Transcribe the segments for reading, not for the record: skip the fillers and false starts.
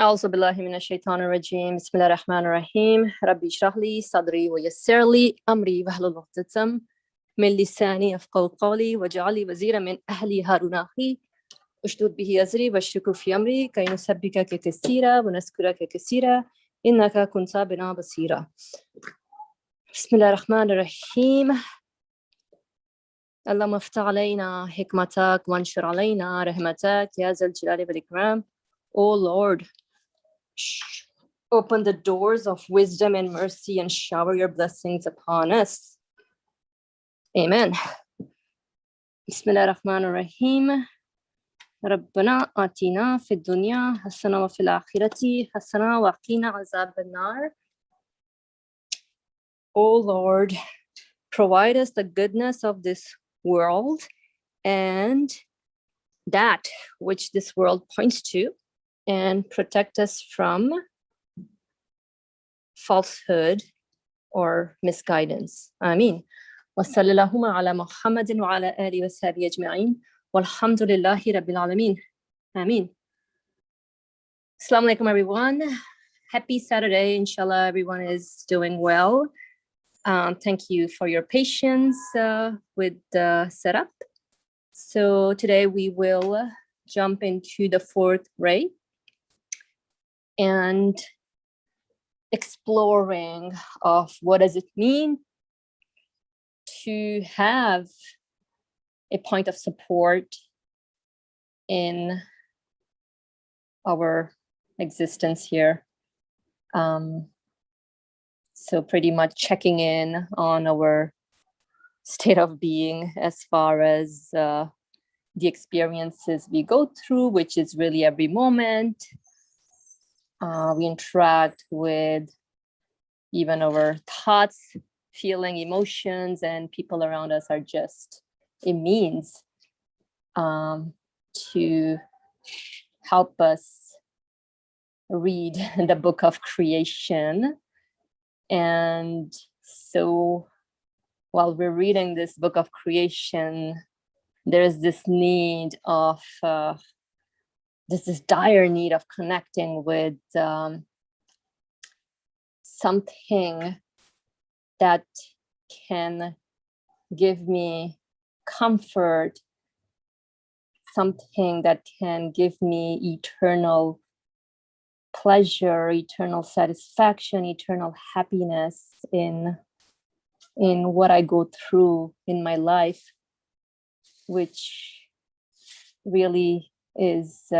أعوذ بالله من الشيطان الرجيم بسم الله الرحمن الرحيم ربي اشرح لي صدري ويسر لي أمري واحلل عقدة من لساني يفقهوا قولي واجعل لي وزيرا من أهلي هارون أخي اشدد به أزري واشركه في أمري كي نسبحك كثيرا ونذكرك كثيرا إنك كنت بنا بصيرا. بسم الله الرحمن الرحيم. اللهم افتح علينا حكمتك وانشر علينا رحمتك يا ذا الجلال والإكرام. O Lord, open the doors of wisdom and mercy and shower your blessings upon us. Amen. بسم الله الرحمن الرحيم. ربنا آتنا في الدنيا حسنة وفي الآخرة حسنة وقنا عذاب النار. O Lord, provide us the goodness of this world and that which this world points to, and protect us from falsehood or misguidance. Ameen. وصلى اللهم على محمد وعلى آله وصحبه أجمعين والحمد لله رب العالمين. Ameen. Assalamu alaikum, everyone. Happy Saturday. Inshallah, everyone is doing well. Thank you for your patience with the setup. So today we will jump into the fourth ray and exploring of what does it mean to have a point of support in our existence here. So pretty much checking in on our state of being as far as the experiences we go through, which is really every moment. We interact with even our thoughts, feeling, emotions, and people around us are just a means to help us read the book of creation. And so while we're reading this book of creation, there's this need of this dire need of connecting with something that can give me comfort, something that can give me eternal pleasure, eternal satisfaction, eternal happiness in what I go through in my life, which really is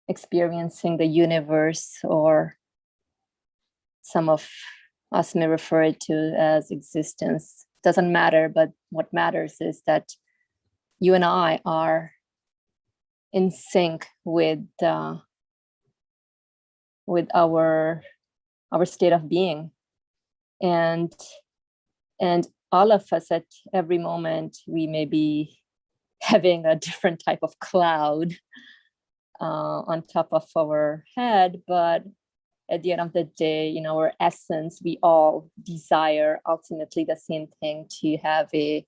experiencing the universe, or some of us may refer it to as existence. Doesn't matter, but what matters is that you and I are in sync with our state of being, and all of us at every moment we may be having a different type of cloud on top of our head, but at the end of the day, in our essence, we all desire ultimately the same thing: to have a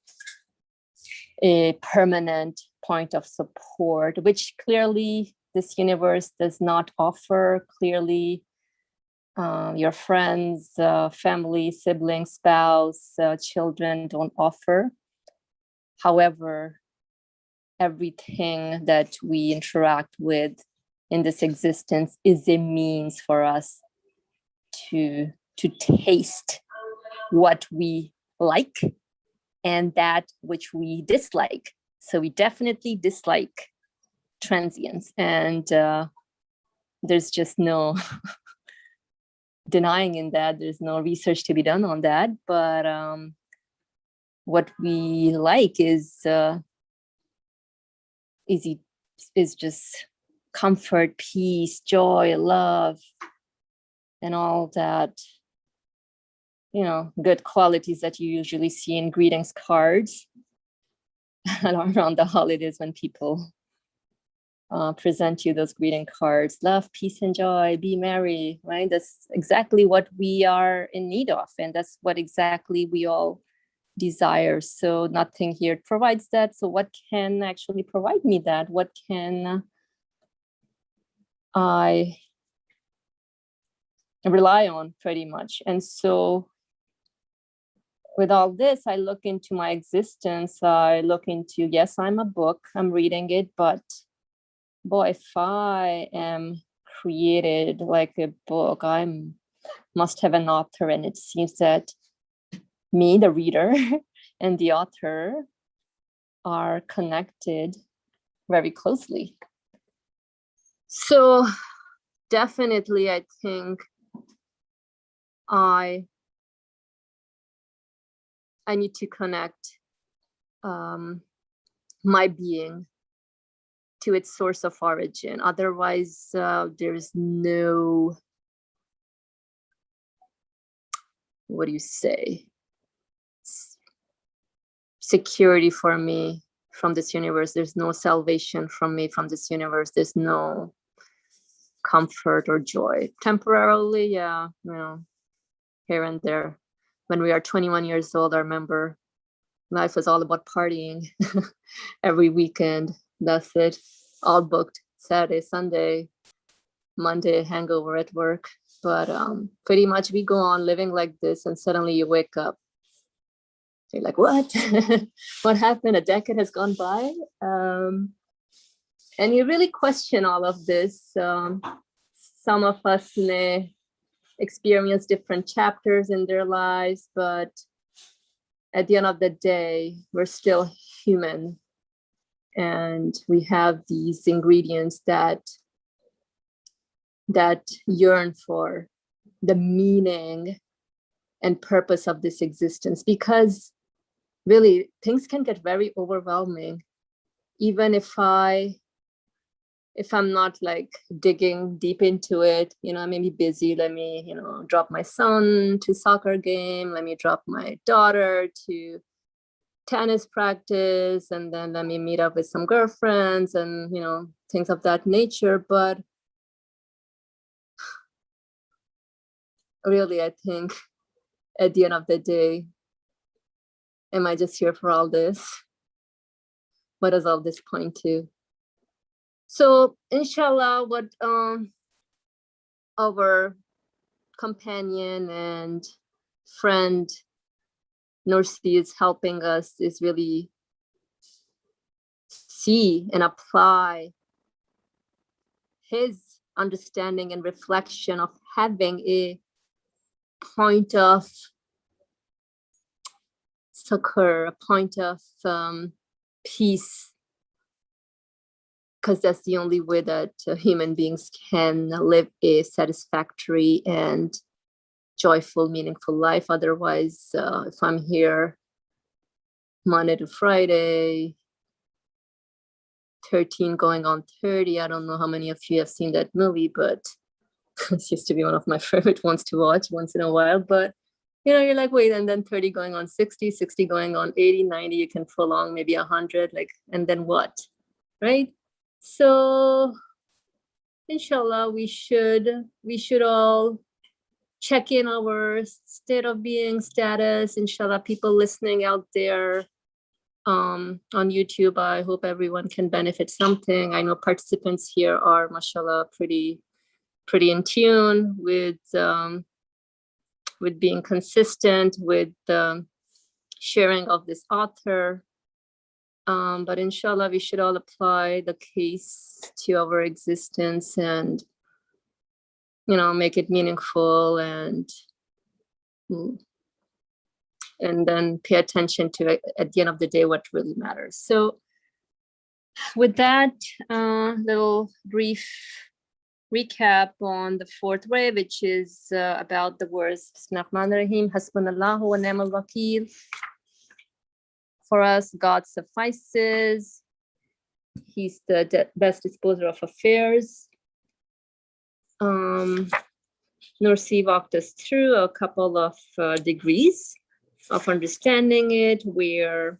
permanent point of support, which clearly this universe does not offer. Clearly, your friends, family, siblings, spouse, children don't offer. However, everything that we interact with in this existence is a means for us to taste what we like and that which we dislike. So we definitely dislike transience, and there's just no denying in that. There's no research to be done on that, but what we like is just comfort, peace, joy, love, and all that, good qualities that you usually see in greetings cards around the holidays when people present you those greeting cards. Love, peace, and joy, be merry, right? That's exactly what we are in need of, and that's what exactly we all desire. So nothing here provides that. So what can actually provide me that? What can I rely on pretty much. And so with all this, I look into my existence. I look into, yes, I'm a book, I'm reading it, but boy, if I am created like a book, I must have an author. And it seems that me, the reader, and the author are connected very closely. So definitely, I think I need to connect my being to its source of origin. Otherwise, there's no, what do you say, security for me from this universe. There's no salvation from me from this universe. There's no comfort or joy. Temporarily, yeah, here and there. When we are 21 years old, I remember life was all about partying every weekend. That's it. All booked. Saturday, Sunday, Monday, hangover at work. But pretty much we go on living like this, and suddenly you wake up. You're like, what? What happened? A decade has gone by. And you really question all of this. Some of us may experience different chapters in their lives, but at the end of the day, we're still human. And we have these ingredients that yearn for the meaning and purpose of this existence, because really things can get very overwhelming. Even if I'm not like digging deep into it, I may be busy. Let me, drop my son to soccer game. Let me drop my daughter to tennis practice, and then let me meet up with some girlfriends and, things of that nature. But really, I think at the end of the day, am I just here for all this? What does all this point to? So inshallah, what our companion and friend Nursi is helping us is really see and apply his understanding and reflection of having a point of succor, a point of peace, because that's the only way that human beings can live a satisfactory and joyful, meaningful life. Otherwise, if I'm here Monday to Friday, 13 going on 30, I don't know how many of you have seen that movie, but it used to be one of my favorite ones to watch once in a while. But you're like, wait, and then 30 going on 60, 60 going on 80, 90, you can prolong maybe 100, like, and then what, right? So inshallah, we should all check in our state of being status. Inshallah, people listening out there on YouTube, I hope everyone can benefit something. I know participants here are, mashallah, pretty in tune with being consistent with the sharing of this author. But inshallah, we should all apply the case to our existence and, make it meaningful and then pay attention to, at the end of the day, what really matters. So with that little brief recap on the fourth way, which is about the words Bismillahir-Rahmanir-Rahim, Hasbunallahu wa ni'mal wakeel. For us, God suffices. He's the best disposer of affairs. Nursi walked us through a couple of degrees of understanding it, where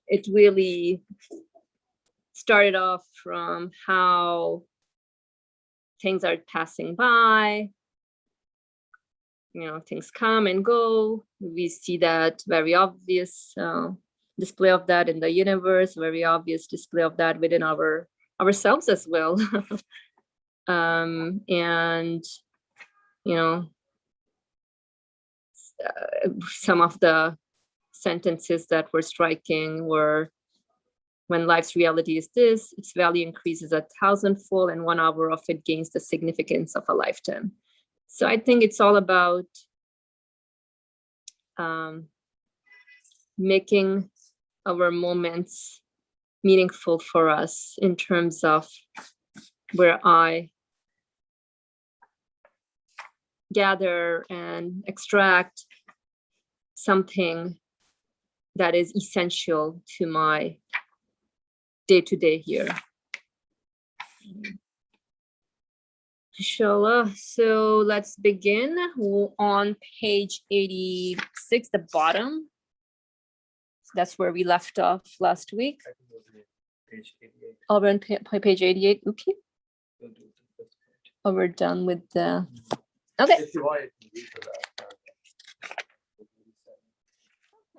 it really started off from how things are passing by, things come and go. We see that very obvious display of that in the universe, very obvious display of that within ourselves as well. And, you know, some of the sentences that were striking were, when life's reality is this, its value increases 1,000-fold, and 1 hour of it gains the significance of a lifetime. So I think it's all about making our moments meaningful for us in terms of where I gather and extract something that is essential to my day-to-day here. Inshallah. So let's begin on page 86, the bottom. So that's where we left off last week. Page 88. Oh, we're on page 88. Okay. Oh, we're done with the. Okay. If you want, you can read for that.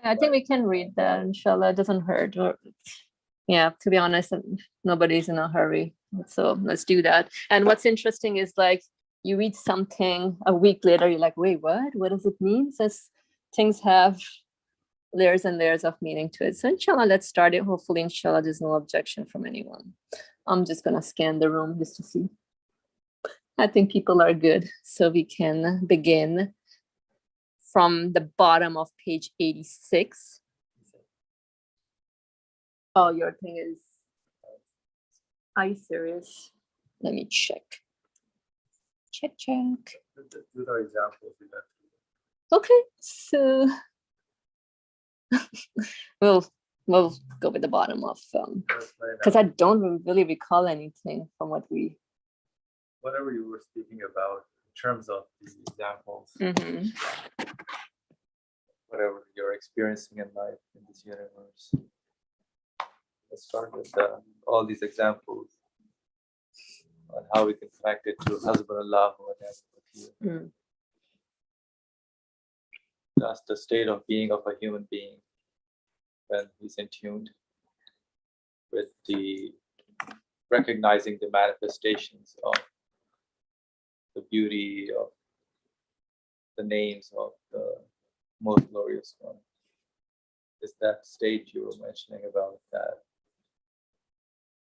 I think we can read that. Inshallah, it doesn't hurt. Yeah, to be honest, nobody's in a hurry. So let's do that. And what's interesting is, like, you read something a week later, you're like, wait, what? What does it mean? Says things have layers and layers of meaning to it. So inshallah, let's start it. Hopefully, inshallah, there's no objection from anyone. I'm just gonna scan the room just to see. I think people are good. So we can begin from the bottom of page 86. Oh, your thing is, are you serious? Let me check. Check. These are examples we went through. Okay, so we'll go with the bottom of because I don't really recall anything from what we. Whatever you were speaking about in terms of the examples, whatever you're experiencing in life in this universe. Let's start with all these examples on how we can connect it to Hasbunallah wa ni'mal wakeel. That's the state of being of a human being when he's in tune with the recognizing the manifestations of the beauty of the names of the most glorious one. Is that state you were mentioning about, that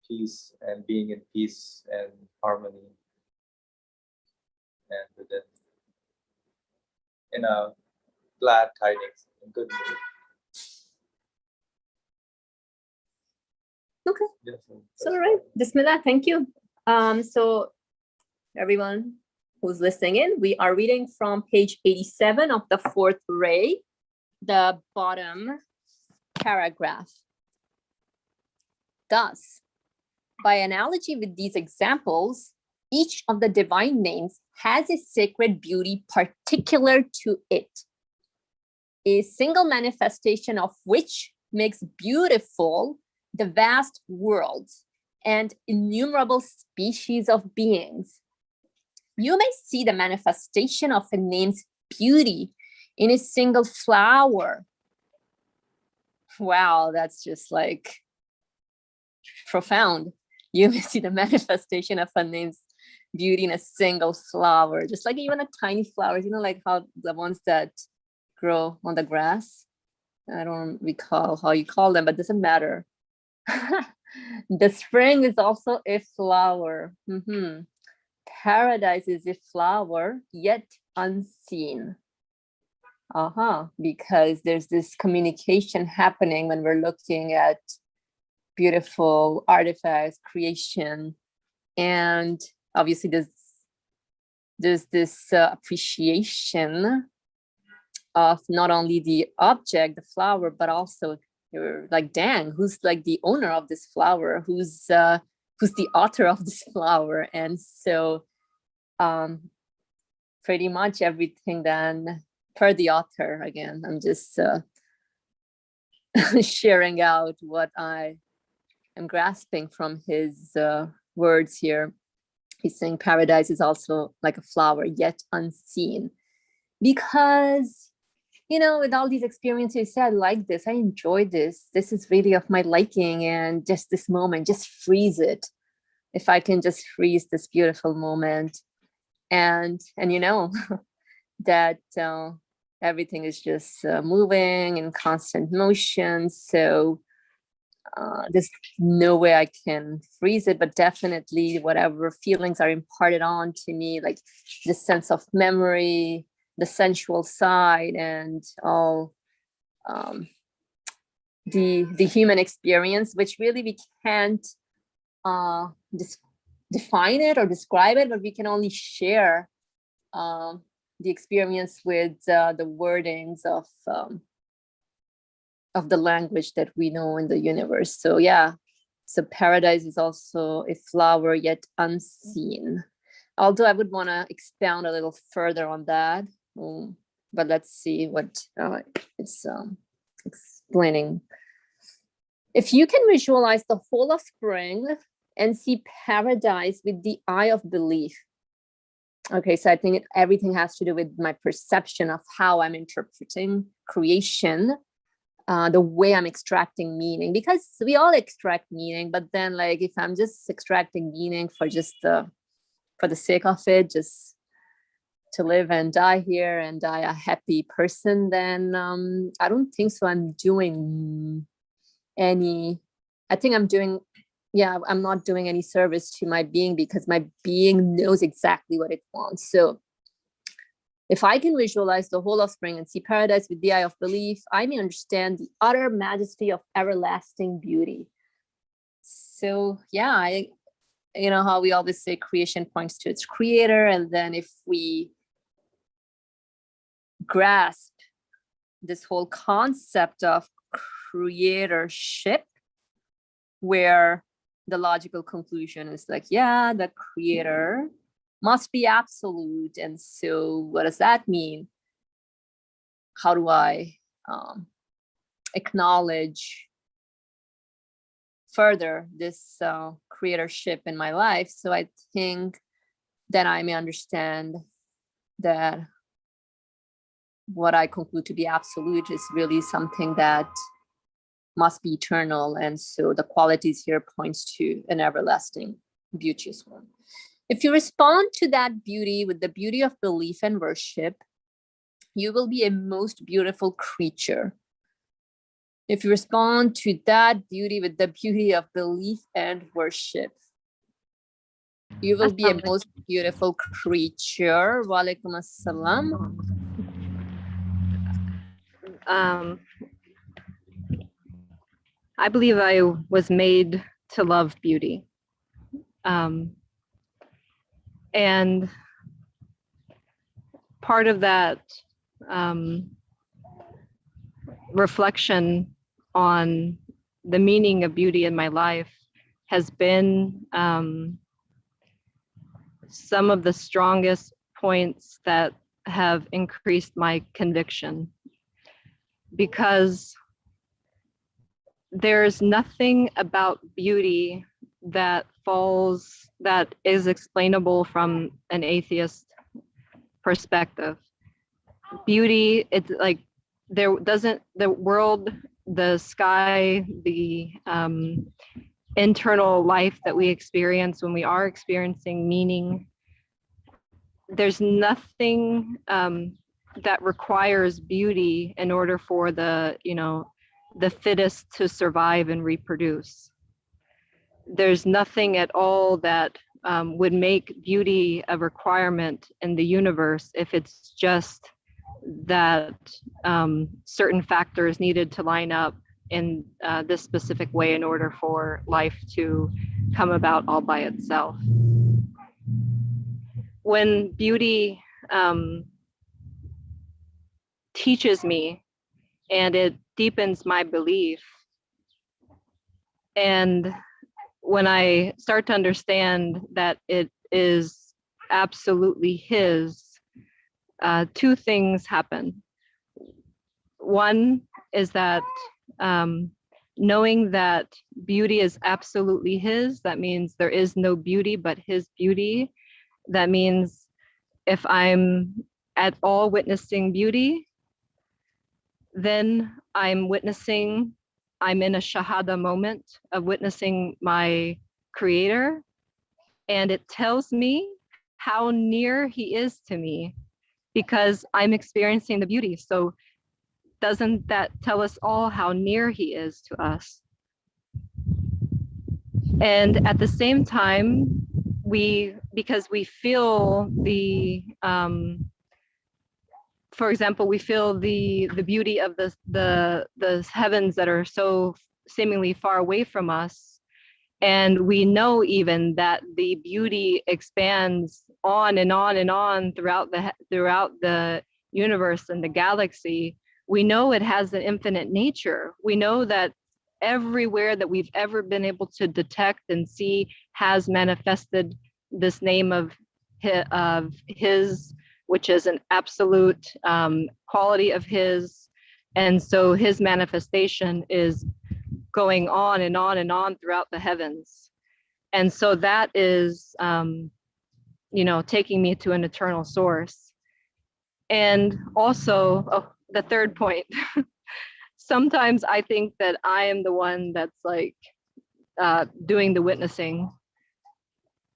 peace and being in peace and harmony and within, in a glad tidings and good mood. Okay. Yes, So all right, Bismillah, thank you. So everyone who's listening in, we are reading from page 87 of the fourth ray, the bottom paragraph. Thus, by analogy with these examples, each of the divine names has a sacred beauty particular to it, a single manifestation of which makes beautiful the vast world and innumerable species of beings. You may see the manifestation of a name's beauty in a single flower. Wow, that's just like profound. You may see the manifestation of a name's beauty in a single flower, just like even a tiny flowers, you know, like how the ones that grow on the grass. I don't recall how you call them, but it doesn't matter. The spring is also a flower. Paradise is a flower, yet unseen. Because there's this communication happening when we're looking at beautiful artifacts, creation, and obviously there's this appreciation of not only the object, the flower, but also you're like, dang, who's like the owner of this flower? Who's the author of this flower? And so pretty much everything then per the author. Again, I'm just sharing out what I am grasping from his words here. He's saying paradise is also like a flower, yet unseen. Because, you know, with all these experiences, you say, I like this, I enjoy this, this is really of my liking, and just this moment, just freeze it. if I can just freeze this beautiful moment and you know, that everything is just moving in constant motion. So there's no way I can freeze it, but definitely whatever feelings are imparted on to me, like the sense of memory, the sensual side, and all the human experience, which really we can't define it or describe it, but we can only share the experience with the wordings of the language that we know in the universe. So yeah, so paradise is also a flower yet unseen. Although I would want to expound a little further on that, but let's see what it's explaining. If you can visualize the whole of spring and see paradise with the eye of belief. Okay, so I think everything has to do with my perception of how I'm interpreting creation, the way I'm extracting meaning, because we all extract meaning, but then like if I'm just extracting meaning for just for the sake of it, just to live and die here and die a happy person, then I don't think so. I'm doing any, I think I'm doing, yeah, I'm not doing any service to my being, because my being knows exactly what it wants. So if I can visualize the whole of spring and see paradise with the eye of belief, I may understand the utter majesty of everlasting beauty. So yeah, you know how we always say creation points to its creator. And then if we grasp this whole concept of creatorship, where the logical conclusion is like, yeah, the creator must be absolute. And so what does that mean? How do I acknowledge further this creatorship in my life? So I think that I may understand that what I conclude to be absolute is really something that must be eternal. And so the qualities here points to an everlasting beauty as well. If you respond to that beauty with the beauty of belief and worship, you will be a most beautiful creature. If you respond to that beauty with the beauty of belief and worship, you will be a most beautiful creature. Walaikum assalam. I believe I was made to love beauty. And part of that reflection on the meaning of beauty in my life has been some of the strongest points that have increased my conviction, because there's nothing about beauty that is explainable from an atheist perspective. Beauty, it's like the world, the sky, the internal life that we experience when we are experiencing meaning, there's nothing that requires beauty in order for the fittest to survive and reproduce. There's nothing at all that would make beauty a requirement in the universe if it's just that certain factors needed to line up in this specific way in order for life to come about all by itself. When beauty teaches me and it deepens my belief, and when I start to understand that it is absolutely his, two things happen. One is that knowing that beauty is absolutely his, that means there is no beauty but his beauty. That means if I'm at all witnessing beauty, then I'm in a shahada moment of witnessing my creator, and it tells me how near he is to me because I'm experiencing the beauty. So doesn't that tell us all how near he is to us? And at the same time, because we feel the, for example, we feel the beauty of the heavens that are so seemingly far away from us. And we know even that the beauty expands on and on and on throughout the universe and the galaxy. We know it has an infinite nature. We know that everywhere that we've ever been able to detect and see has manifested this name of his, which is an absolute quality of his. And so his manifestation is going on and on and on throughout the heavens. And so that is, taking me to an eternal source. And also, the third point, sometimes I think that I am the one that's like doing the witnessing.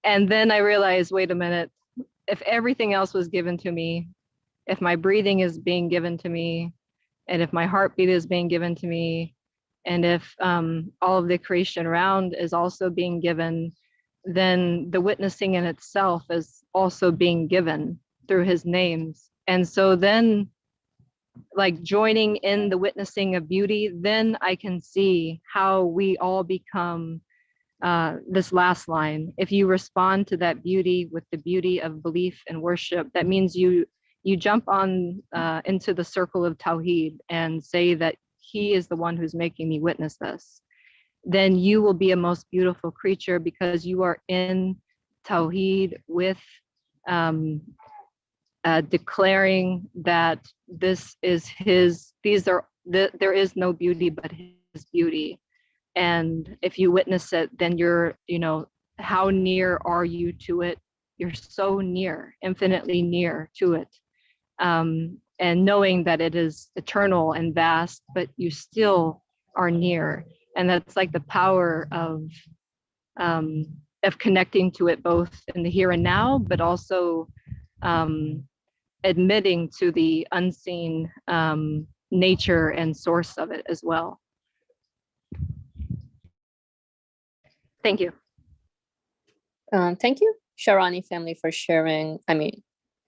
And then I realize, wait a minute, if everything else was given to me, if my breathing is being given to me, and if my heartbeat is being given to me, and if all of the creation around is also being given, then the witnessing in itself is also being given through his names. And so then, like joining in the witnessing of beauty, then I can see how we all become this last line. If you respond to that beauty with the beauty of belief and worship, that means you jump on into the circle of Tawheed and say that he is the one who's making me witness this. Then you will be a most beautiful creature because you are in Tawheed with declaring that this is his, there is no beauty but his beauty. And if you witness it, then you're, how near are you to it? You're so near, infinitely near to it. And knowing that it is eternal and vast, but you still are near. And that's like the power of connecting to it both in the here and now, but also admitting to the unseen nature and source of it as well. Thank you. Thank you, Sharani family, for sharing,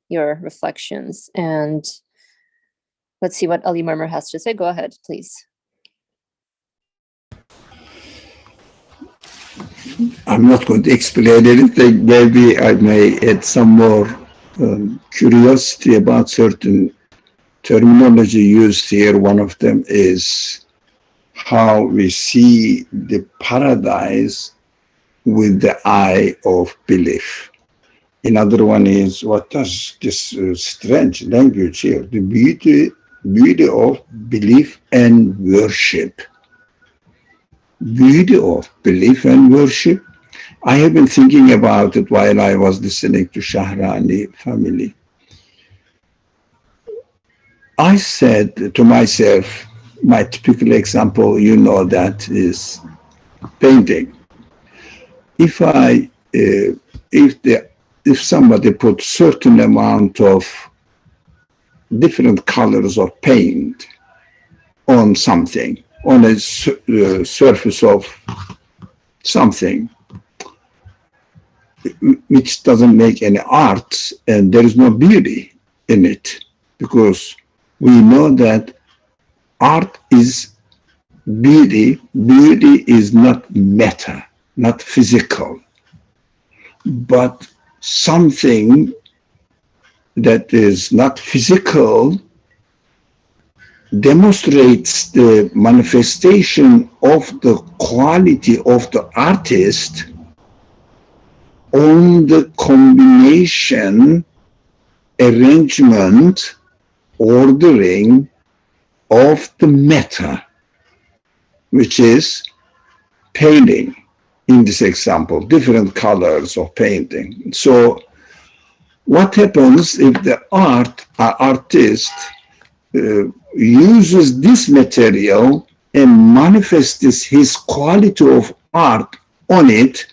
your reflections. And let's see what Ali Murmur has to say. Go ahead, please. I'm not going to explain anything. Maybe I may add some more curiosity about certain terminology used here. One of them is how we see the paradise with the eye of belief. Another one is, what does this strange language here, the beauty of belief and worship. Beauty of belief and worship. I have been thinking about it while I was listening to Shahrani family. I said to myself, my typical example, that is painting. If somebody put certain amount of different colors of paint on something, on a surface of something, which doesn't make any art, and there is no beauty in it, because we know that art is beauty. Beauty is not matter, not physical, but something that is not physical demonstrates the manifestation of the quality of the artist on the combination, arrangement, ordering of the matter, which is painting. In this example, different colors of painting. So what happens if the artist uses this material and manifests his quality of art on it?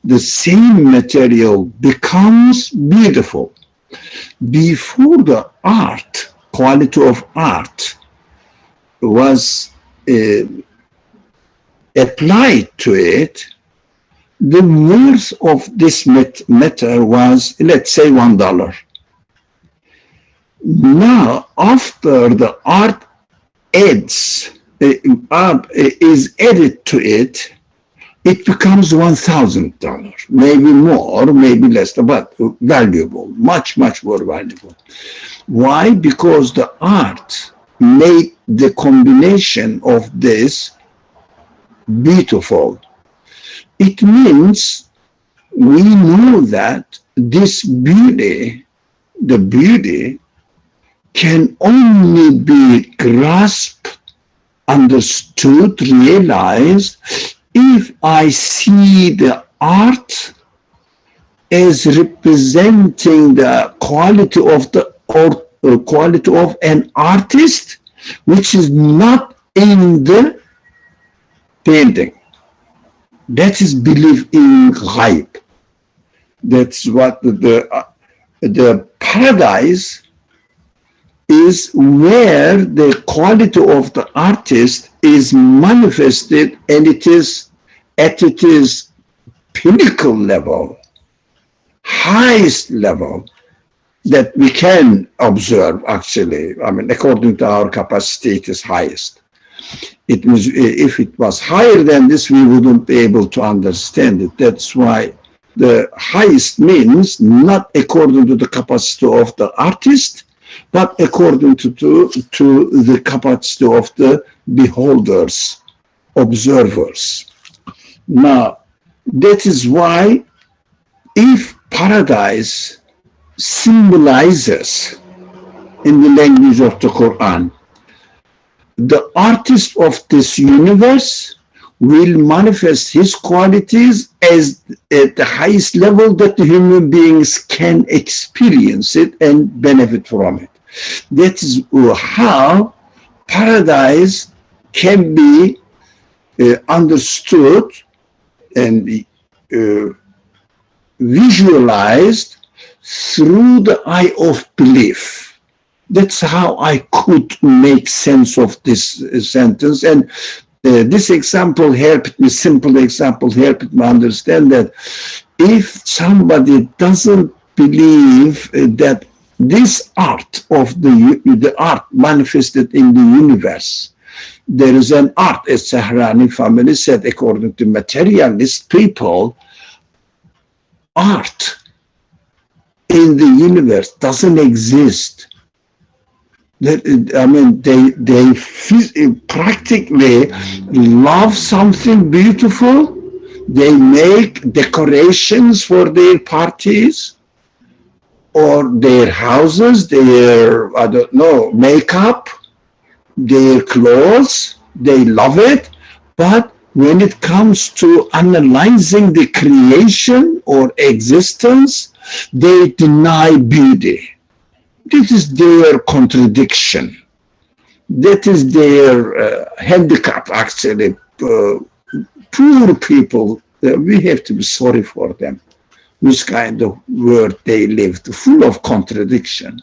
the same material becomes beautiful. Before the art, quality of art was applied to it, the worth of this metal was, let's say, $1. Now, after the art is added to it, it becomes $1,000, maybe more, maybe less, but valuable, much, much more valuable. Why? Because the art made the combination of this beautiful. It means we know that this beauty, the beauty, can only be grasped, understood, realized if I see the art as representing the quality of the quality of an artist, which is not in the painting. That is belief in ghaib. That's what the paradise is, where the quality of the artist is manifested, and it is at its pinnacle level, highest level that we can observe. Actually, I mean, according to our capacity, it is highest. It was, if it was higher than this, we wouldn't be able to understand it. That's why the highest means not according to the capacity of the artist, but according to the capacity of the beholders, observers. Now, that is why if paradise symbolizes, in the language of the Quran, the artist of this universe will manifest his qualities as at the highest level that the human beings can experience it and benefit from it. That is how paradise can be understood and visualized through the eye of belief. That's how I could make sense of this sentence. And this example helped me, simple example helped me understand that if somebody doesn't believe that this art of the art manifested in the universe, there is an art, as Sahrani family said, according to materialist people, art in the universe doesn't exist. That, I mean, they practically love something beautiful. They make decorations for their parties or their houses, their, I don't know, makeup, their clothes. They love it. But when it comes to analyzing the creation or existence, they deny beauty. This is their contradiction. That is their handicap, actually. Poor people, we have to be sorry for them. This kind of world they lived, full of contradiction.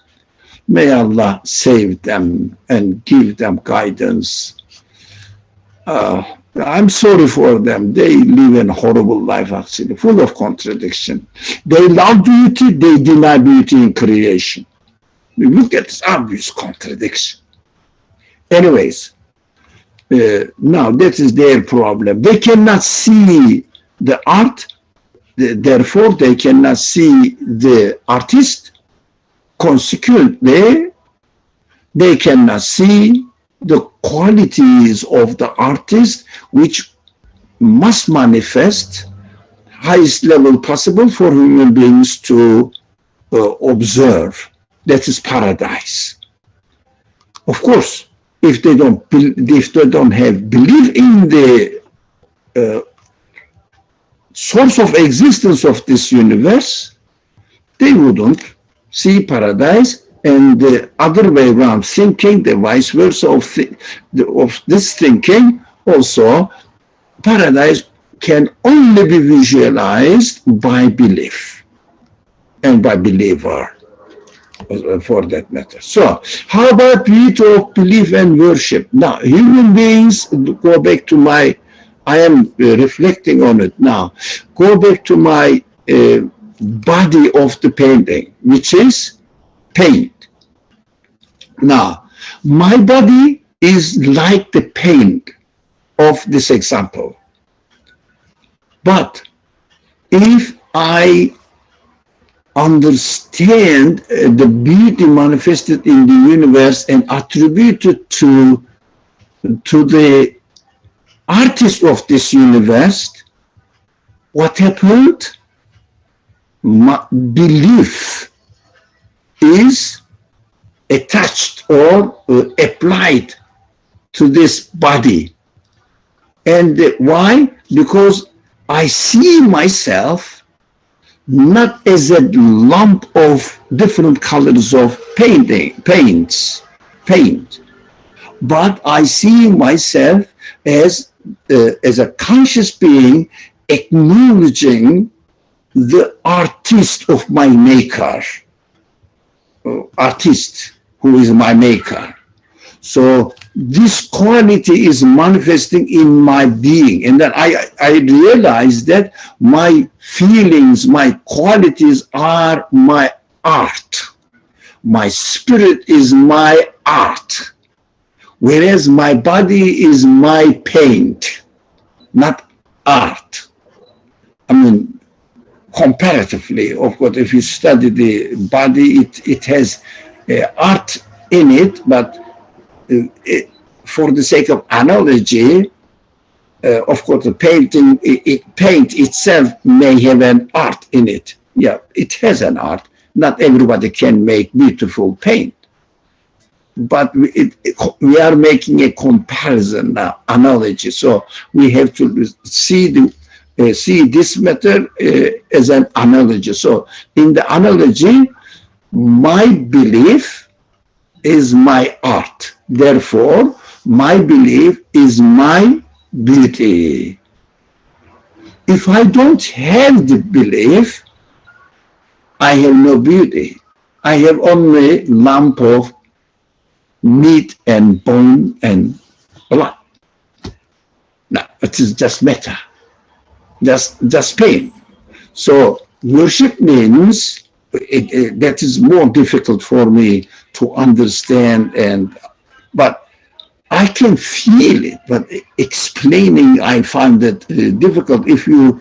May Allah save them and give them guidance. I'm sorry for them. They live a horrible life, actually, full of contradiction. They love beauty, they deny beauty in creation. We look at this obvious contradiction. Anyways, now that is their problem. They cannot see the art, therefore they cannot see the artist. Consequently, they cannot see the qualities of the artist, which must manifest highest level possible for human beings to observe. That is paradise. Of course, if they don't have belief in the source of existence of this universe, they wouldn't see paradise. And the other way around thinking, the vice versa of this thinking, also paradise can only be visualized by belief and by believer, for that matter. So how about beauty of belief and worship? Now, human beings, go back to my, I am reflecting on it now, go back to my body of the painting, which is paint. Now, my body is like the paint of this example. But if I understand the beauty manifested in the universe and attribute it to the artist of this universe, what happened? My belief is attached or applied to this body. And why? Because I see myself not as a lump of different colors of paint, but I see myself as a conscious being acknowledging the artist of my maker, artist who is my maker. So this quality is manifesting in my being, and then I realize that my feelings, my qualities are my art. My spirit is my art, whereas my body is my paint, not art. I mean, comparatively, of course, if you study the body, it has art in it, but for the sake of analogy, of course, the painting, paint itself may have an art in it. Yeah, it has an art. Not everybody can make beautiful paint. But we are making a comparison now, analogy. So we have to see this matter as an analogy. So in the analogy, my belief is my art. Therefore, my belief is my beauty. If I don't have the belief, I have no beauty. I have only lump of meat and bone and blood. Now, it is just matter, just pain. So worship means, that is more difficult for me to understand, but I can feel it, but explaining, I find it difficult. If you,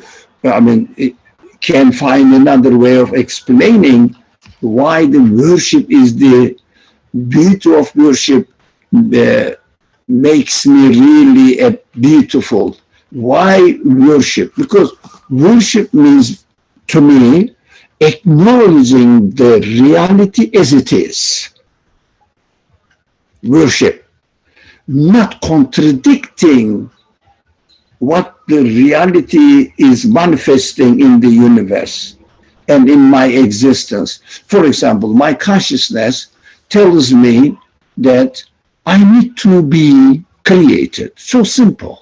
can find another way of explaining why the worship is the beauty of worship, makes me really beautiful. Why worship? Because worship means, to me, acknowledging the reality as it is. Worship, not contradicting what the reality is manifesting in the universe and in my existence. For example, my consciousness tells me that I need to be created. So simple.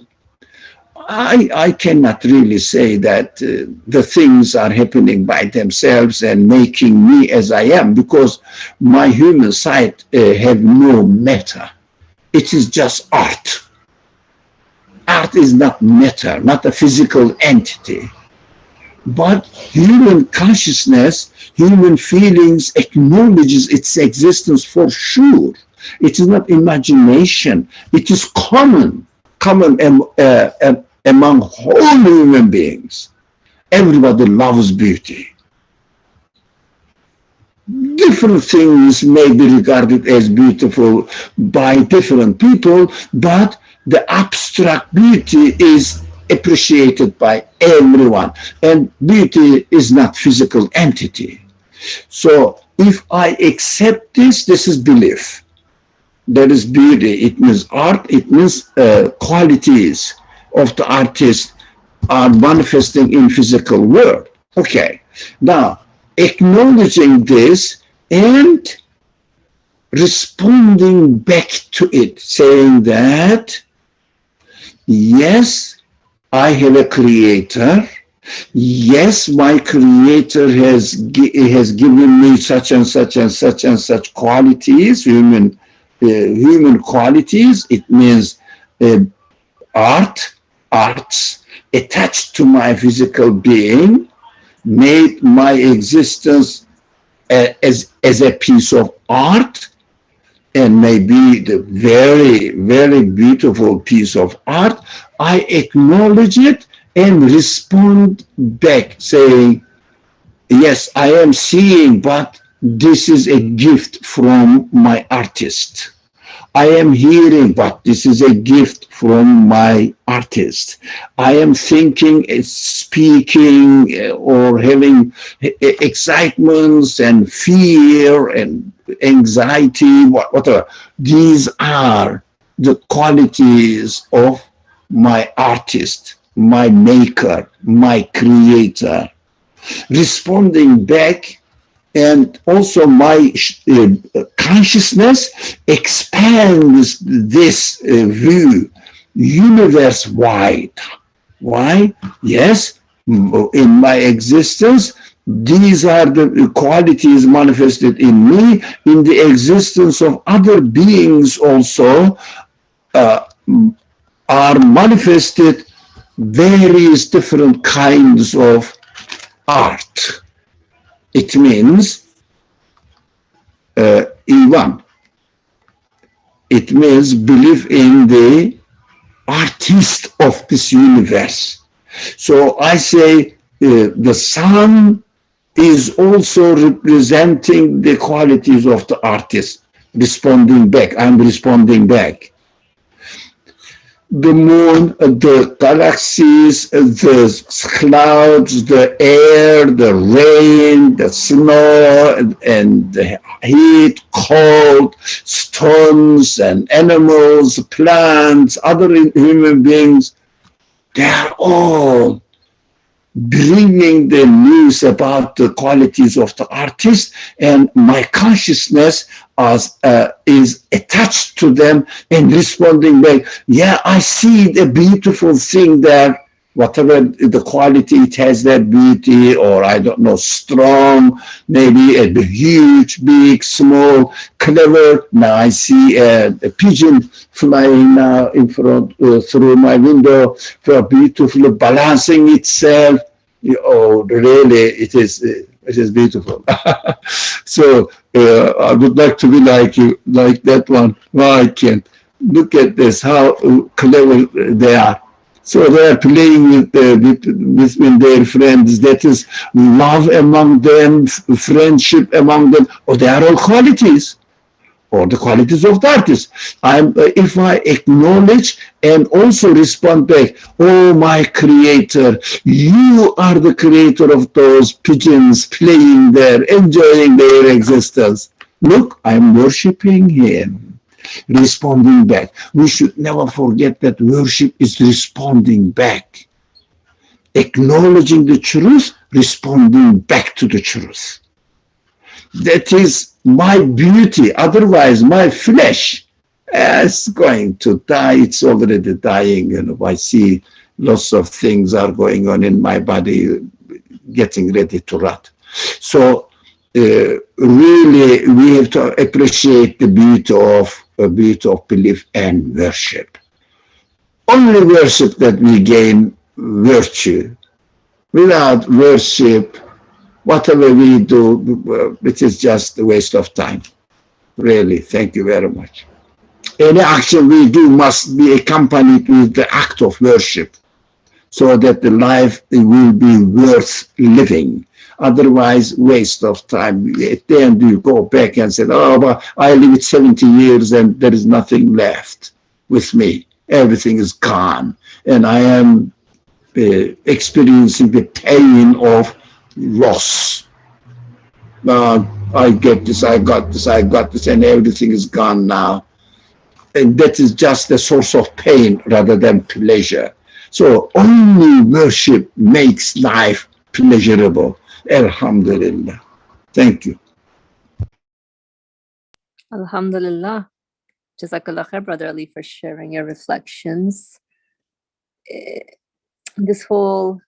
I cannot really say that the things are happening by themselves and making me as I am, because my human side have no matter. It is just art. Art is not matter, not a physical entity. But human consciousness, human feelings acknowledges its existence for sure. It is not imagination. It is common among all human beings. Everybody loves beauty. Different things may be regarded as beautiful by different people, but the abstract beauty is appreciated by everyone. And beauty is not physical entity. So if I accept this, this is belief. That is beauty. It means art. It means qualities of the artist are manifesting in physical world. Okay. Now, acknowledging this and responding back to it, saying that, yes, I have a creator. Yes, my creator has given me such and such and such and such qualities, human qualities. It means arts attached to my physical being, made my existence as a piece of art, and maybe the very, very beautiful piece of art. I acknowledge it and respond back saying, yes, I am seeing, but this is a gift from my artist. I am hearing, but this is a gift from my artist. I am thinking, speaking, or having excitements and fear and anxiety, whatever. These are the qualities of my artist, my maker, my creator. Responding back, and also my consciousness expands this view universe-wide. Why? Yes, in my existence, these are the qualities manifested in me. In the existence of other beings also are manifested various different kinds of art. It means Iman. It means believe in the artist of this universe. So I say the sun is also representing the qualities of the artist, responding back. I'm responding back. The moon, the galaxies, the clouds, the air, the rain, the snow, and the heat, cold, stones, and animals, plants, other human beings, they are all bringing the news about the qualities of the artist, and my consciousness is attached to them and responding back. Yeah, I see the beautiful thing there, whatever the quality it has, that beauty, or I don't know, strong, maybe a huge, big, small, clever. Now I see a pigeon flying now in front through my window, beautifully balancing itself. Oh, really, it is beautiful. So I would like to be like you, like that one. No, I can't. Look at this, how clever they are. So they are playing with their friends. That is love among them, friendship among them. Oh, they are all qualities, or the qualities of the artist. If I acknowledge and also respond back, oh, my creator, you are the creator of those pigeons playing there, enjoying their existence. Look, I'm worshiping him. Responding back. We should never forget that worship is responding back. Acknowledging the truth, responding back to the truth. That is my beauty. Otherwise, my flesh is going to die. It's already dying. I see lots of things are going on in my body, getting ready to rot. So really, we have to appreciate the beauty of belief and worship. Only worship that we gain virtue. Without worship, whatever we do, it is just a waste of time. Really, thank you very much. Any action we do must be accompanied with the act of worship, so that the life will be worth living. Otherwise, waste of time. At the end, you go back and say, oh, but I lived 70 years and there is nothing left with me. Everything is gone. And I am experiencing the pain of loss. I get this, I got this, and everything is gone now. And that is just a source of pain rather than pleasure. So only worship makes life pleasurable. Alhamdulillah. Thank you. Alhamdulillah. Jazakallah khair, Brother Ali, for sharing your reflections. this whole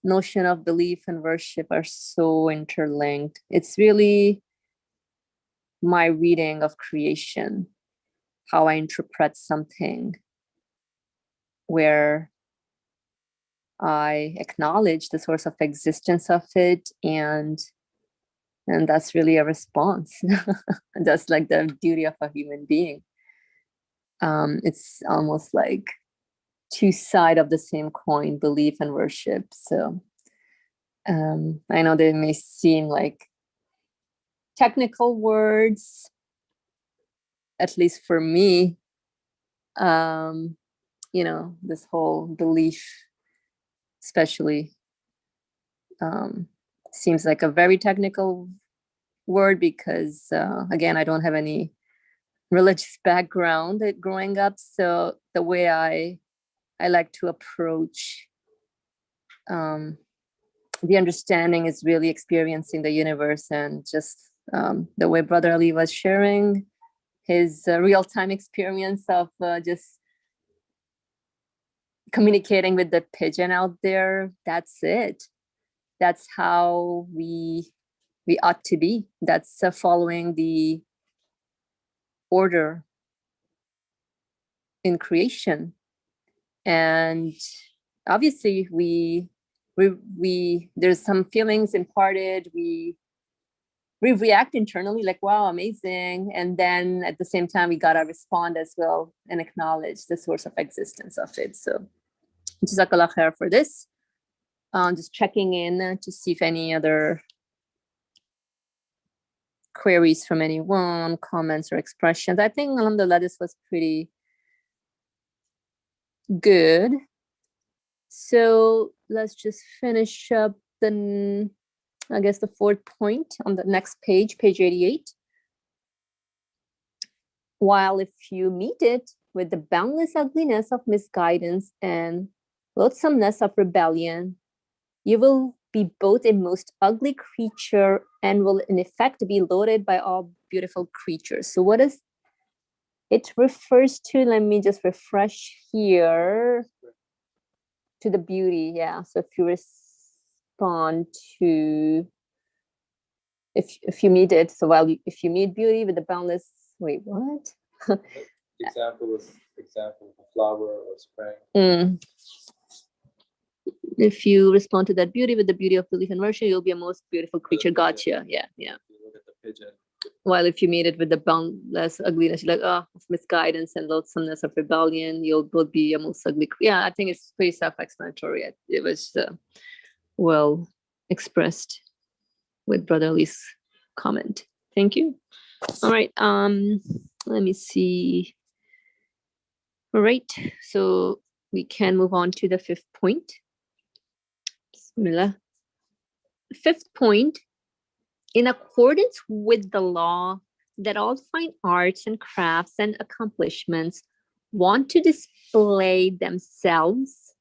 notion of belief and worship are so interlinked. It's really my reading of creation, how I interpret something, where I acknowledge the source of existence of it, and that's really a response. That's like the duty of a human being. It's almost like two sides of the same coin, belief and worship. So I know they may seem like technical words, at least for me. You know, this whole belief, especially, seems like a very technical word because, again, I don't have any religious background growing up. So the way I like to approach the understanding is really experiencing the universe, and just the way Brother Ali was sharing his real-time experience of just communicating with the pigeon out there. That's it. That's how we ought to be. That's following the order in creation. And obviously we there's some feelings imparted, we react internally like, wow, amazing, and then at the same time we gotta respond as well and acknowledge the source of existence of it. So jazakallah khair for this. Just checking in to see if any other queries from anyone, comments or expressions. I think alhamdulillah this was pretty good. So let's just finish up the, I guess, the fourth point on the next page, page 88. While if you meet it with the boundless ugliness of misguidance and loathsomeness of rebellion, you will be both a most ugly creature and will in effect be loaded by all beautiful creatures. So what is it refers to? Let me just refresh here. To the beauty, yeah. So if you respond to, if you meet it, so if you meet beauty with the boundless, wait, what? Example was example of a flower or spring. If you respond to that beauty with the beauty of belief and worship, you'll be a most beautiful creature. Gotcha. Yeah. You look at the pigeon. While if you meet it with the boundless ugliness, you're like, oh, of misguidance and loathsomeness of rebellion, you'll both be a most ugly. Yeah, I think it's pretty self-explanatory. It was well expressed with Brother Ali's comment. Thank you. All right. Let me see. All right. So we can move on to the fifth point. Bismillah. Fifth point. In accordance with the law that all fine arts and crafts and accomplishments want to display themselves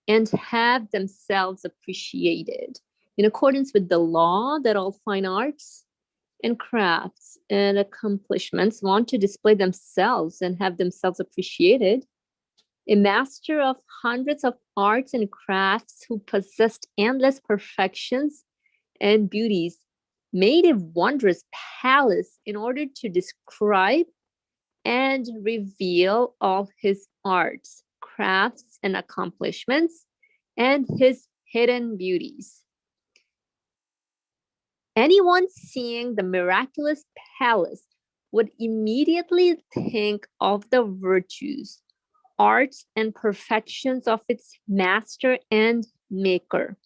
and have themselves appreciated. In accordance with the law that all fine arts and crafts and accomplishments want to display themselves and have themselves appreciated, a master of hundreds of arts and crafts who possessed endless perfections and beauties made a wondrous palace in order to describe and reveal all his arts, crafts, and accomplishments, and his hidden beauties. Anyone seeing the miraculous palace would immediately think of the virtues, arts, and perfections of its master and maker.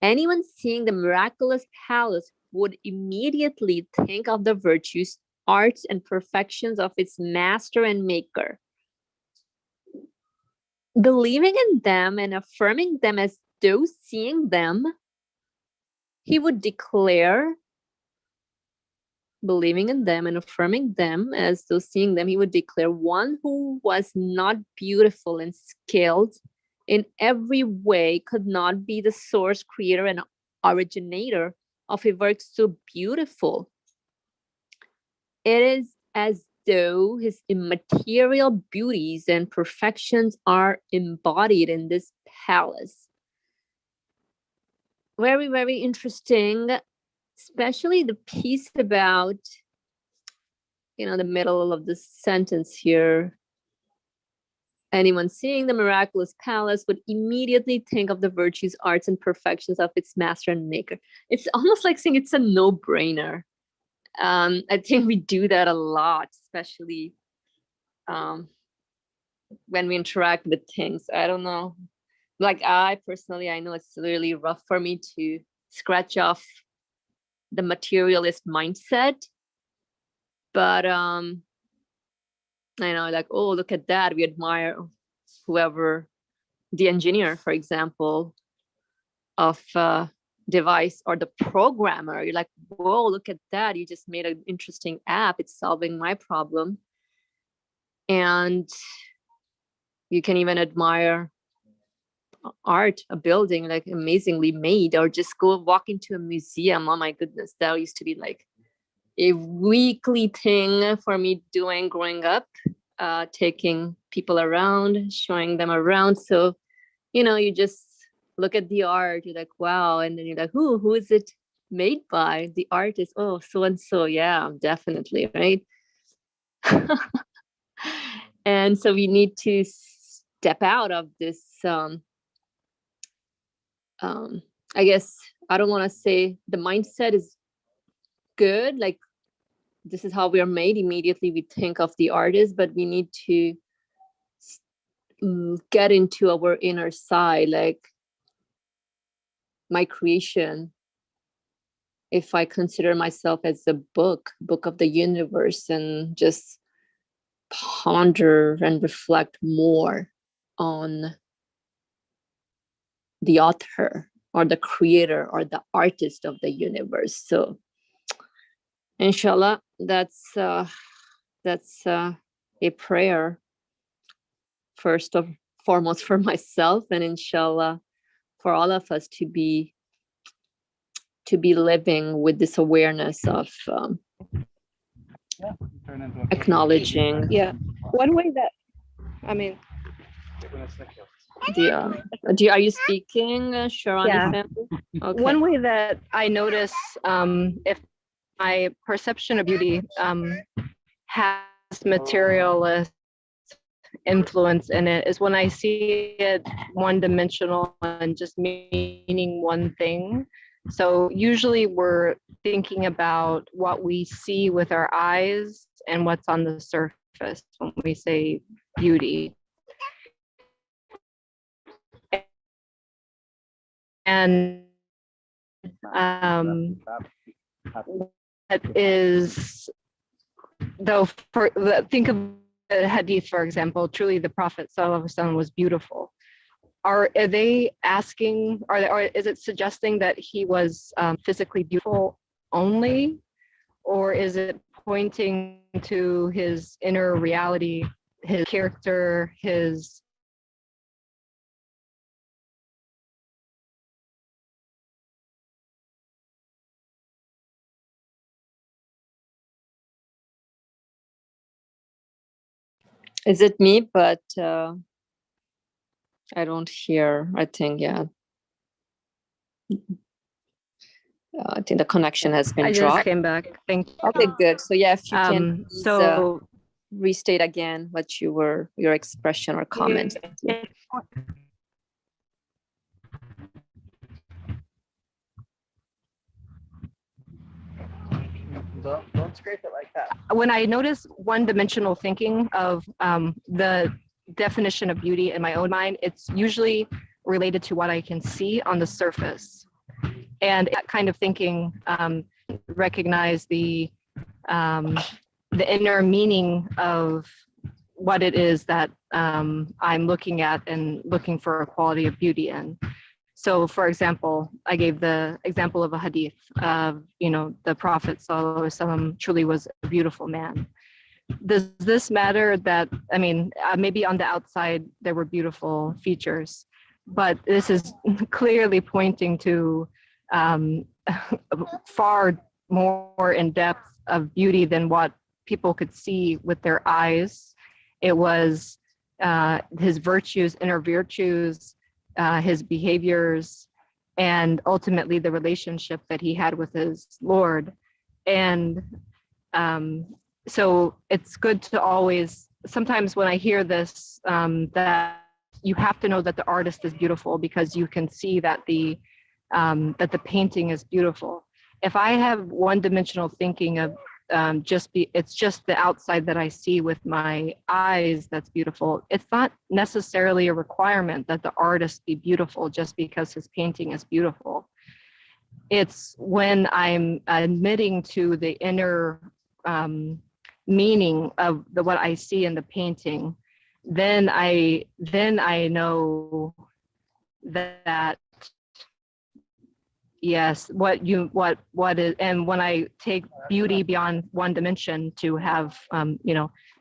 Anyone seeing the miraculous palace would immediately think of the virtues, arts, and perfections of its master and maker. Believing in them and affirming them as though seeing them, he would declare, believing in them and affirming them as though seeing them, he would declare one who was not beautiful and skilled in every way could not be the source, creator, and originator of a work so beautiful. It is as though his immaterial beauties and perfections are embodied in this palace. Very, very interesting, especially the piece about, the middle of the sentence here. Anyone seeing the miraculous palace would immediately think of the virtues, arts, and perfections of its master and maker. It's almost like saying it's a no-brainer. I think we do that a lot, especially when we interact with things. I don't know. Like I know it's really rough for me to scratch off the materialist mindset. But I know, like, oh, look at that. We admire whoever, the engineer, for example, of device, or the programmer. You're like, whoa, look at that. You just made an interesting app. It's solving my problem. And you can even admire art, a building, like amazingly made, or just go walk into a museum. Oh my goodness, that used to be like a weekly thing for me doing growing up, taking people around, showing them around. So, you just look at the art, you're like, wow. And then you're like, who is it made by? The artist, oh, so-and-so. Yeah, definitely, right? And so we need to step out of this, I guess, I don't want to say the mindset is good, like this is how we are made. Immediately we think of the artist, but we need to get into our inner side, like my creation. If I consider myself as a book of the universe, and just ponder and reflect more on the author or the creator or the artist of the universe. So inshallah, that's a prayer, first and foremost for myself, and inshallah for all of us to be living with this awareness of acknowledging. Yeah, one way that, I mean, are you speaking, Sharani Yeah. family? Okay. one way that I notice if my perception of beauty has materialist influence in it is when I see it one-dimensional and just meaning one thing. So usually we're thinking about what we see with our eyes and what's on the surface when we say beauty. And that is, though, think of the hadith, for example. Truly the Prophet ﷺ was beautiful. Are they asking, or is it suggesting that he was physically beautiful only, or is it pointing to his inner reality, his character, his Is it me? But I don't hear. I think, yeah. I think the connection has been I just dropped. came back. Thank you. Okay, good. So yeah, if you can please, So restate again what your expression or comment. don't scrape it like that. When I notice one-dimensional thinking of the definition of beauty in my own mind, it's usually related to what I can see on the surface. And that kind of thinking recognize the inner meaning of what it is that I'm looking at and looking for a quality of beauty in. So, for example, I gave the example of a hadith of, the Prophet ﷺ truly was a beautiful man. Does this matter that, maybe on the outside there were beautiful features, but this is clearly pointing to far more in depth of beauty than what people could see with their eyes. It was his virtues, inner virtues, his behaviors, and ultimately the relationship that he had with his Lord. And so it's good to always, sometimes when I hear this, that you have to know that the artist is beautiful because you can see that the painting is beautiful. If I have one-dimensional thinking of it's just the outside that I see with my eyes that's beautiful, it's not necessarily a requirement that the artist be beautiful just because his painting is beautiful. It's when I'm admitting to the inner meaning of what I see in the painting, then I know that yes, what is, and when I take beauty beyond one dimension to have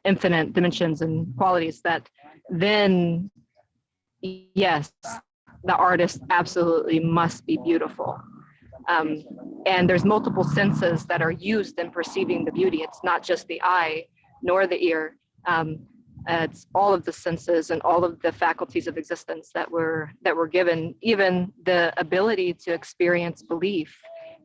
infinite dimensions and qualities, that then yes, the artist absolutely must be beautiful. And there's multiple senses that are used in perceiving the beauty. It's not just the eye nor the ear. It's all of the senses and all of the faculties of existence that were given, even the ability to experience belief,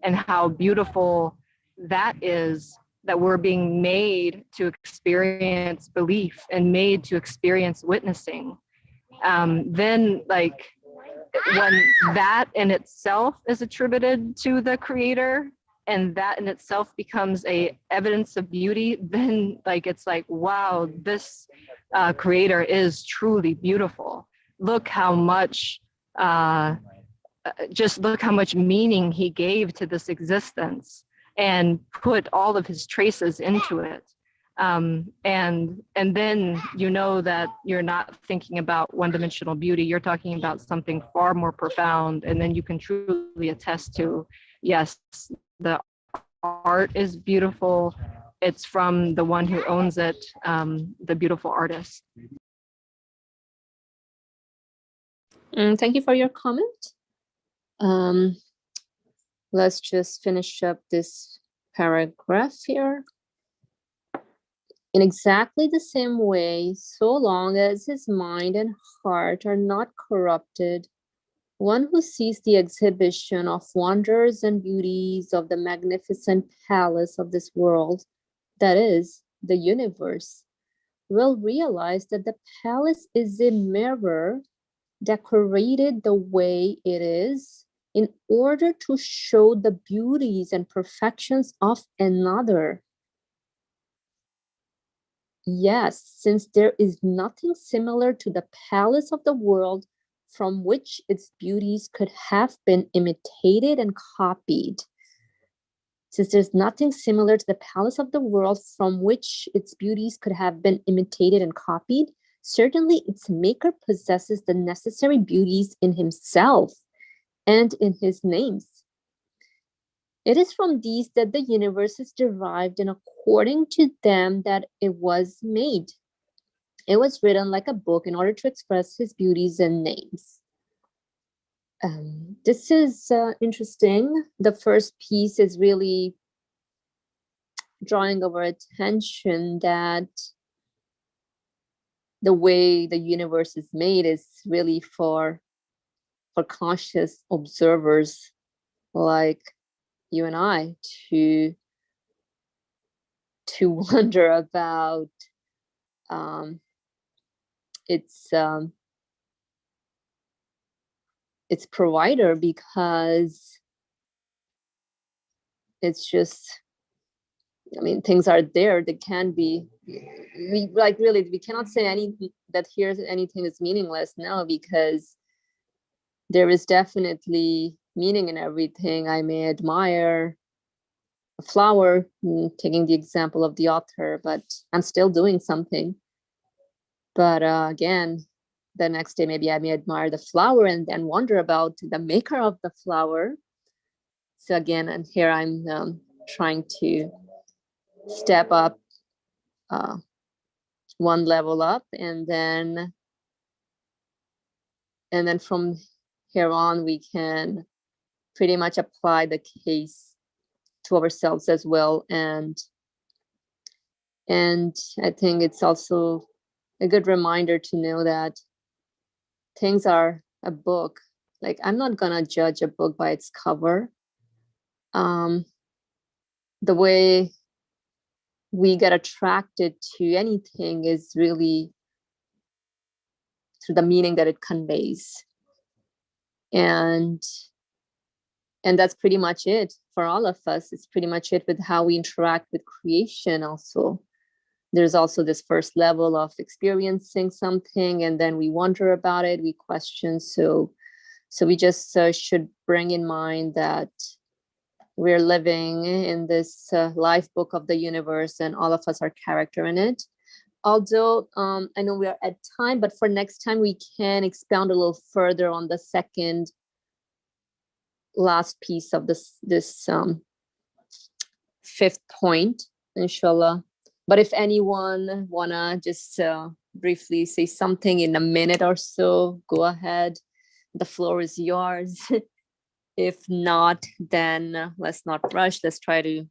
and how beautiful that is, that we're being made to experience belief and made to experience witnessing. Then like when that in itself is attributed to the creator, and that in itself becomes a evidence of beauty, then like it's like, wow, this creator is truly beautiful. Look how much just look how much meaning he gave to this existence and put all of his traces into it. And then you know that you're not thinking about one-dimensional beauty, you're talking about something far more profound, and then you can truly attest to, yes, the art is beautiful. It's from the one who owns it, the beautiful artist. Thank you for your comment. Let's just finish up this paragraph here. In exactly the same way, so long as his mind and heart are not corrupted, one who sees the exhibition of wonders and beauties of the magnificent palace of this world, that is, the universe, will realize that the palace is a mirror decorated the way it is in order to show the beauties and perfections of another. Yes, since there is nothing similar to the palace of the world from which its beauties could have been imitated and copied. Since there's nothing similar to the palace of the world from which its beauties could have been imitated and copied, certainly its maker possesses the necessary beauties in himself and in his names. It is from these that the universe is derived, and according to them that it was made. It was written like a book in order to express his beauties and names. This is interesting. The first piece is really drawing our attention that the way the universe is made is really for conscious observers like you and I to wonder about its provider, because it's just, I mean, things are there that can be, we cannot say anything that here anything is meaningless now, because there is definitely meaning in everything. I may admire a flower, taking the example of the author, but I'm still doing something. But again, the next day, maybe I may admire the flower and then wonder about the maker of the flower. So again, and here I'm trying to step up one level up, and then from here on, we can pretty much apply the case to ourselves as well, and And I think it's also a good reminder to know that things are a book. Like, I'm not gonna judge a book by its cover. The way we get attracted to anything is really through the meaning that it conveys. And that's pretty much it for all of us. It's pretty much it with how we interact with creation also. There's also this first level of experiencing something, and then we wonder about it, we question. So we just should bring in mind that we're living in this life book of the universe, and all of us are character in it. Although I know we are at time, but for next time we can expound a little further on the second last piece of this fifth point, inshallah. But if anyone wanna just briefly say something in a minute or so, go ahead. The floor is yours. If not, then let's not rush. Let's try to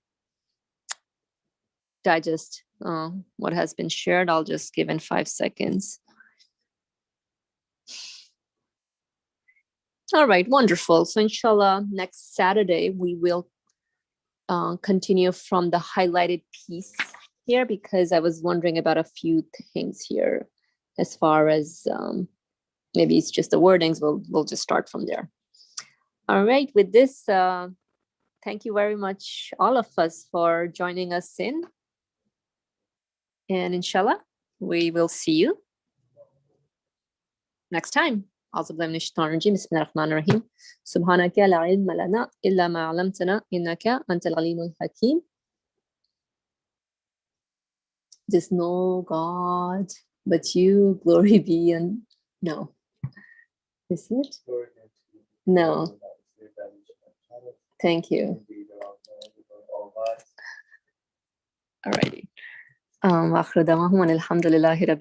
digest what has been shared. I'll just give in 5 seconds. All right, wonderful. So inshallah, next Saturday, we will continue from the highlighted piece here, because I was wondering about a few things here as far as maybe it's just the wordings. We'll just start from there. All right, with this, thank you very much, all of us, for joining us in. And inshallah, we will see you next time. أعوذ بالله من الشيطان الرجيم بسم الله الرحمن الرحيم سبحانك لا علم لنا إلا ما علمتنا إنك أنت العليم الحكيم. There's no God but you, glory be. And no, is it? No. Thank you. Alrighty. وآخر دعواهم أن الحمد لله رب